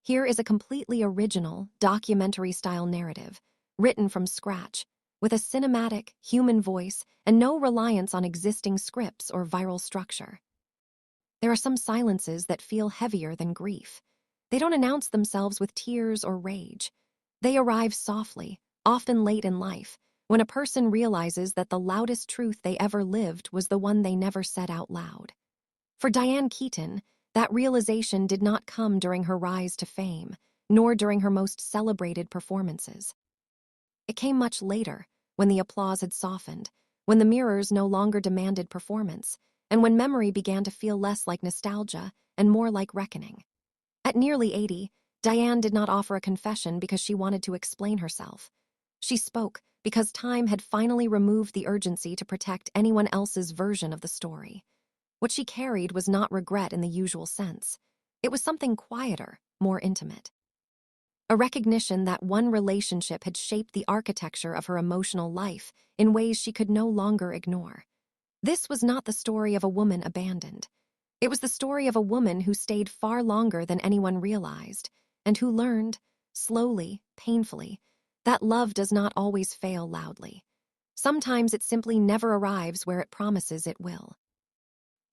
Here is a completely original, documentary-style narrative, written from scratch, with a cinematic, human voice and no reliance on existing scripts or viral structure. There are some silences that feel heavier than grief. They don't announce themselves with tears or rage. They arrive softly, often late in life, when a person realizes that the loudest truth they ever lived was the one they never said out loud. For Diane Keaton, that realization did not come during her rise to fame, nor during her most celebrated performances. It came much later, when the applause had softened, when the mirrors no longer demanded performance, and when memory began to feel less like nostalgia and more like reckoning. At nearly 80, Diane did not offer a confession because she wanted to explain herself. She spoke because time had finally removed the urgency to protect anyone else's version of the story. What she carried was not regret in the usual sense. It was something quieter, more intimate. A recognition that one relationship had shaped the architecture of her emotional life in ways she could no longer ignore. This was not the story of a woman abandoned. It was the story of a woman who stayed far longer than anyone realized, and who learned, slowly, painfully, that love does not always fail loudly. Sometimes it simply never arrives where it promises it will.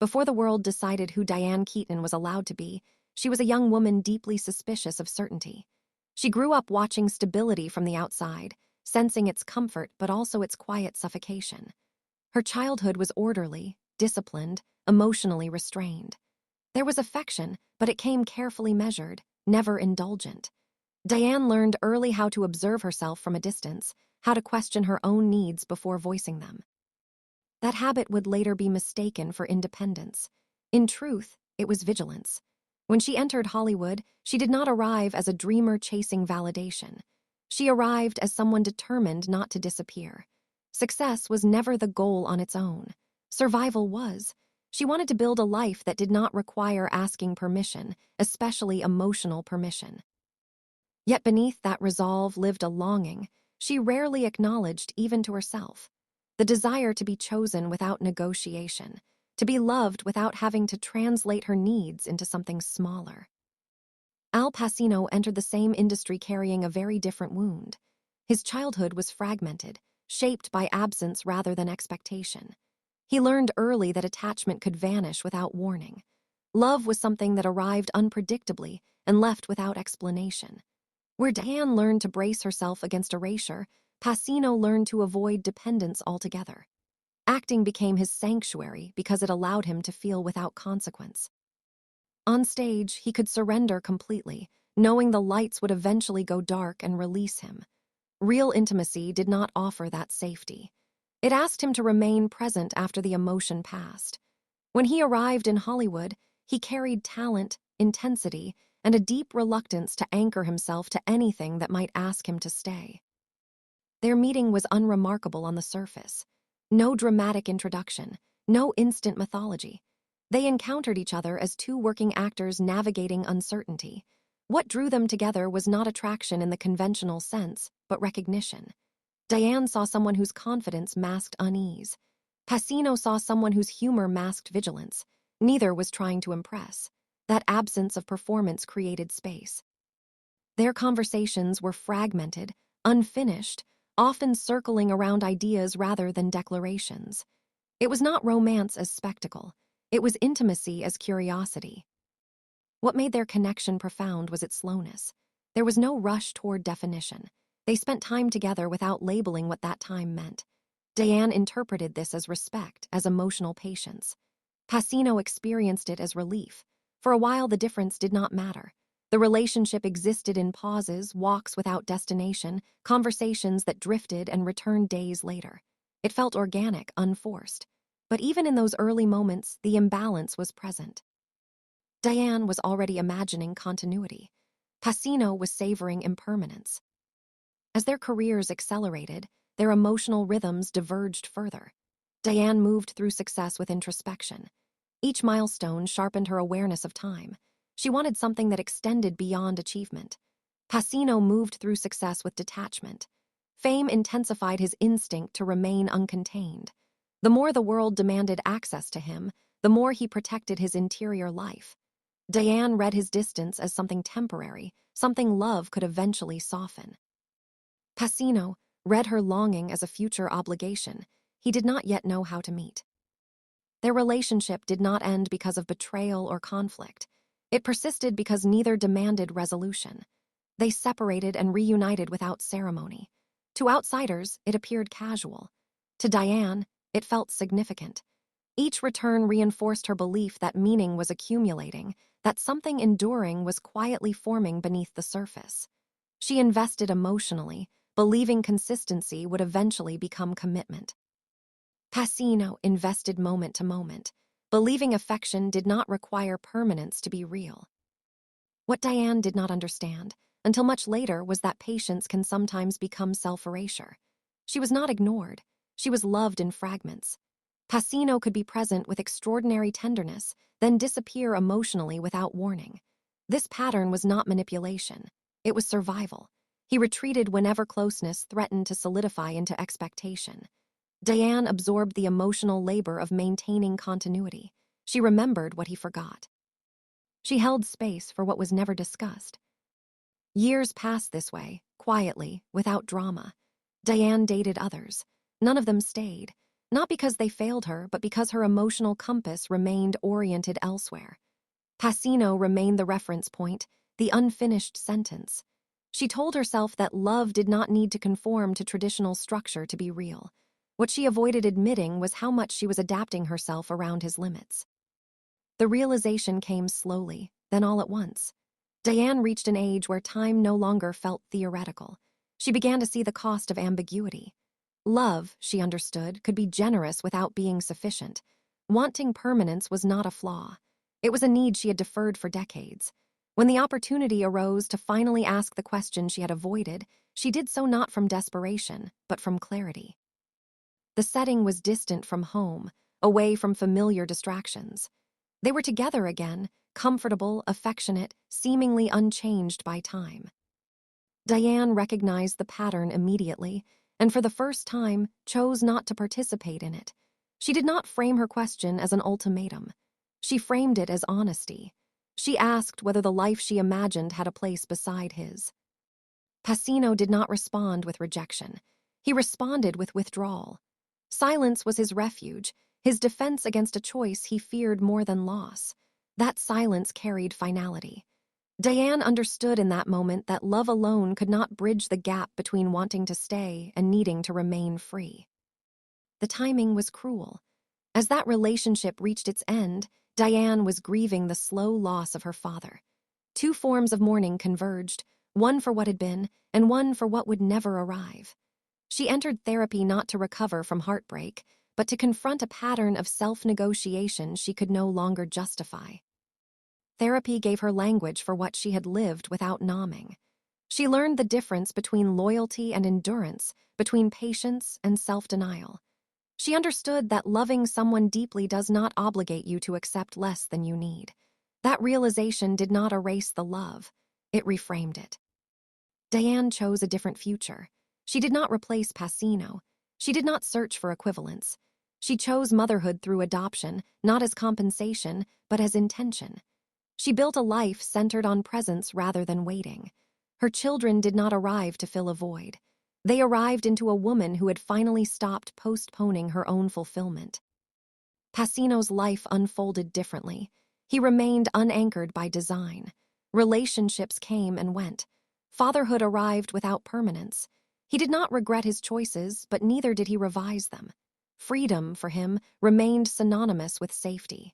Before the world decided who Diane Keaton was allowed to be, she was a young woman deeply suspicious of certainty. She grew up watching stability from the outside, sensing its comfort but also its quiet suffocation. Her childhood was orderly, disciplined, emotionally restrained. There was affection, but it came carefully measured, never indulgent. Diane learned early how to observe herself from a distance, how to question her own needs before voicing them. That habit would later be mistaken for independence. In truth, it was vigilance. When she entered Hollywood, she did not arrive as a dreamer chasing validation. She arrived as someone determined not to disappear. Success was never the goal on its own. Survival was. She wanted to build a life that did not require asking permission, especially emotional permission. Yet beneath that resolve lived a longing she rarely acknowledged even to herself. The desire to be chosen without negotiation, to be loved without having to translate her needs into something smaller. Al Pacino entered the same industry carrying a very different wound. His childhood was fragmented, shaped by absence rather than expectation. He learned early that attachment could vanish without warning. Love was something that arrived unpredictably and left without explanation. Where Diane learned to brace herself against erasure, Pacino learned to avoid dependence altogether. Acting became his sanctuary because it allowed him to feel without consequence. On stage, he could surrender completely, knowing the lights would eventually go dark and release him. Real intimacy did not offer that safety. It asked him to remain present after the emotion passed. When he arrived in Hollywood, he carried talent, intensity, and a deep reluctance to anchor himself to anything that might ask him to stay. Their meeting was unremarkable on the surface. No dramatic introduction, no instant mythology. They encountered each other as two working actors navigating uncertainty. What drew them together was not attraction in the conventional sense, but recognition. Diane saw someone whose confidence masked unease. Pacino saw someone whose humor masked vigilance. Neither was trying to impress. That absence of performance created space. Their conversations were fragmented, unfinished, often circling around ideas rather than declarations. It was not romance as spectacle. It was intimacy as curiosity. What made their connection profound was its slowness. There was no rush toward definition. They spent time together without labeling what that time meant. Diane interpreted this as respect, as emotional patience. Pacino experienced it as relief. For a while, the difference did not matter. The relationship existed in pauses, walks without destination, conversations that drifted and returned days later. It felt organic, unforced. But even in those early moments, the imbalance was present. Diane was already imagining continuity. Pacino was savoring impermanence. As their careers accelerated, their emotional rhythms diverged further. Diane moved through success with introspection. Each milestone sharpened her awareness of time. She wanted something that extended beyond achievement. Pacino moved through success with detachment. Fame intensified his instinct to remain uncontained. The more the world demanded access to him, the more he protected his interior life. Diane read his distance as something temporary, something love could eventually soften. Pacino read her longing as a future obligation he did not yet know how to meet. Their relationship did not end because of betrayal or conflict. It persisted because neither demanded resolution. They separated and reunited without ceremony. To outsiders, it appeared casual. To Diane, it felt significant. Each return reinforced her belief that meaning was accumulating, that something enduring was quietly forming beneath the surface. She invested emotionally, believing consistency would eventually become commitment. Pacino invested moment to moment, believing affection did not require permanence to be real. What Diane did not understand, until much later, was that patience can sometimes become self-erasure. She was not ignored. She was loved in fragments. Pacino could be present with extraordinary tenderness, then disappear emotionally without warning. This pattern was not manipulation. It was survival. He retreated whenever closeness threatened to solidify into expectation. Diane absorbed the emotional labor of maintaining continuity. She remembered what he forgot. She held space for what was never discussed. Years passed this way, quietly, without drama. Diane dated others. None of them stayed, not because they failed her, but because her emotional compass remained oriented elsewhere. Pacino remained the reference point, the unfinished sentence. She told herself that love did not need to conform to traditional structure to be real. What she avoided admitting was how much she was adapting herself around his limits. The realization came slowly, then all at once. Diane reached an age where time no longer felt theoretical. She began to see the cost of ambiguity. Love, she understood, could be generous without being sufficient. Wanting permanence was not a flaw. It was a need she had deferred for decades. When the opportunity arose to finally ask the question she had avoided, she did so not from desperation, but from clarity. The setting was distant from home, away from familiar distractions. They were together again, comfortable, affectionate, seemingly unchanged by time. Diane recognized the pattern immediately, and for the first time, chose not to participate in it. She did not frame her question as an ultimatum. She framed it as honesty. She asked whether the life she imagined had a place beside his. Pacino did not respond with rejection. He responded with withdrawal. Silence was his refuge, his defense against a choice he feared more than loss. That silence carried finality. Diane understood in that moment that love alone could not bridge the gap between wanting to stay and needing to remain free. The timing was cruel. As that relationship reached its end, Diane was grieving the slow loss of her father. Two forms of mourning converged, one for what had been, and one for what would never arrive. She entered therapy not to recover from heartbreak, but to confront a pattern of self-negotiation she could no longer justify. Therapy gave her language for what she had lived without numbing. She learned the difference between loyalty and endurance, between patience and self-denial. She understood that loving someone deeply does not obligate you to accept less than you need. That realization did not erase the love. It reframed it. Diane chose a different future. She did not replace Pacino. She did not search for equivalence. She chose motherhood through adoption, not as compensation, but as intention. She built a life centered on presence rather than waiting. Her children did not arrive to fill a void. They arrived into a woman who had finally stopped postponing her own fulfillment. Pacino's life unfolded differently. He remained unanchored by design. Relationships came and went. Fatherhood arrived without permanence. He did not regret his choices, but neither did he revise them. Freedom, for him, remained synonymous with safety.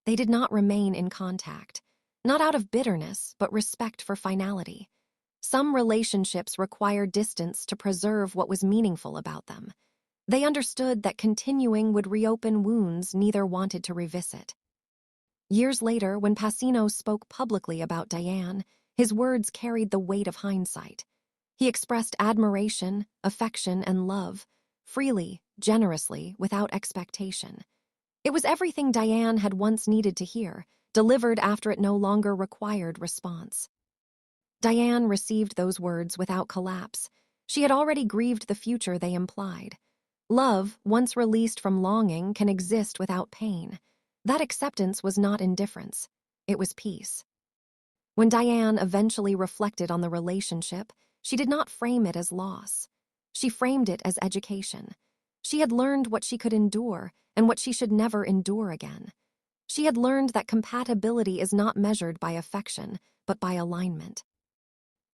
They did not remain in contact, not out of bitterness, but respect for finality. Some relationships required distance to preserve what was meaningful about them. They understood that continuing would reopen wounds neither wanted to revisit. Years later, when Pacino spoke publicly about Diane, his words carried the weight of hindsight. He expressed admiration, affection, and love, freely, generously, without expectation. It was everything Diane had once needed to hear, delivered after it no longer required response. Diane received those words without collapse. She had already grieved the future they implied. Love, once released from longing, can exist without pain. That acceptance was not indifference. it was peace. When Diane eventually reflected on the relationship, she did not frame it as loss. She framed it as education. She had learned what she could endure and what she should never endure again. She had learned that compatibility is not measured by affection, but by alignment.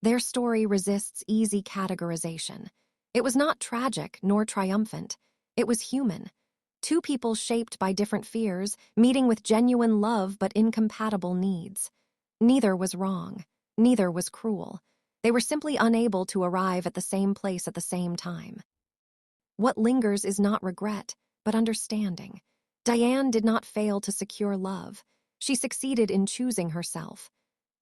Their story resists easy categorization. It was not tragic nor triumphant. It was human. Two people shaped by different fears, meeting with genuine love but incompatible needs. Neither was wrong. Neither was cruel. They were simply unable to arrive at the same place at the same time. What lingers is not regret, but understanding. Diane did not fail to secure love. She succeeded in choosing herself.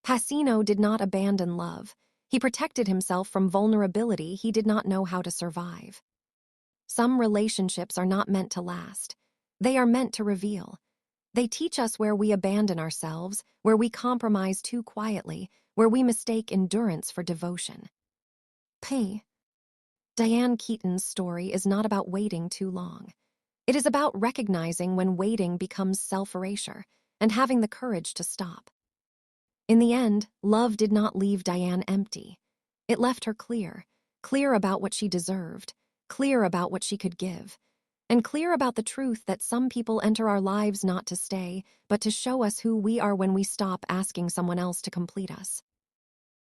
Pacino did not abandon love. He protected himself from vulnerability he did not know how to survive. Some relationships are not meant to last. They are meant to reveal. They teach us where we abandon ourselves, where we compromise too quietly, where we mistake endurance for devotion. P. Diane Keaton's story is not about waiting too long. It is about recognizing when waiting becomes self-erasure and having the courage to stop. In the end, love did not leave Diane empty. It left her clear, clear about what she deserved, clear about what she could give, and clear about the truth that some people enter our lives not to stay, but to show us who we are when we stop asking someone else to complete us.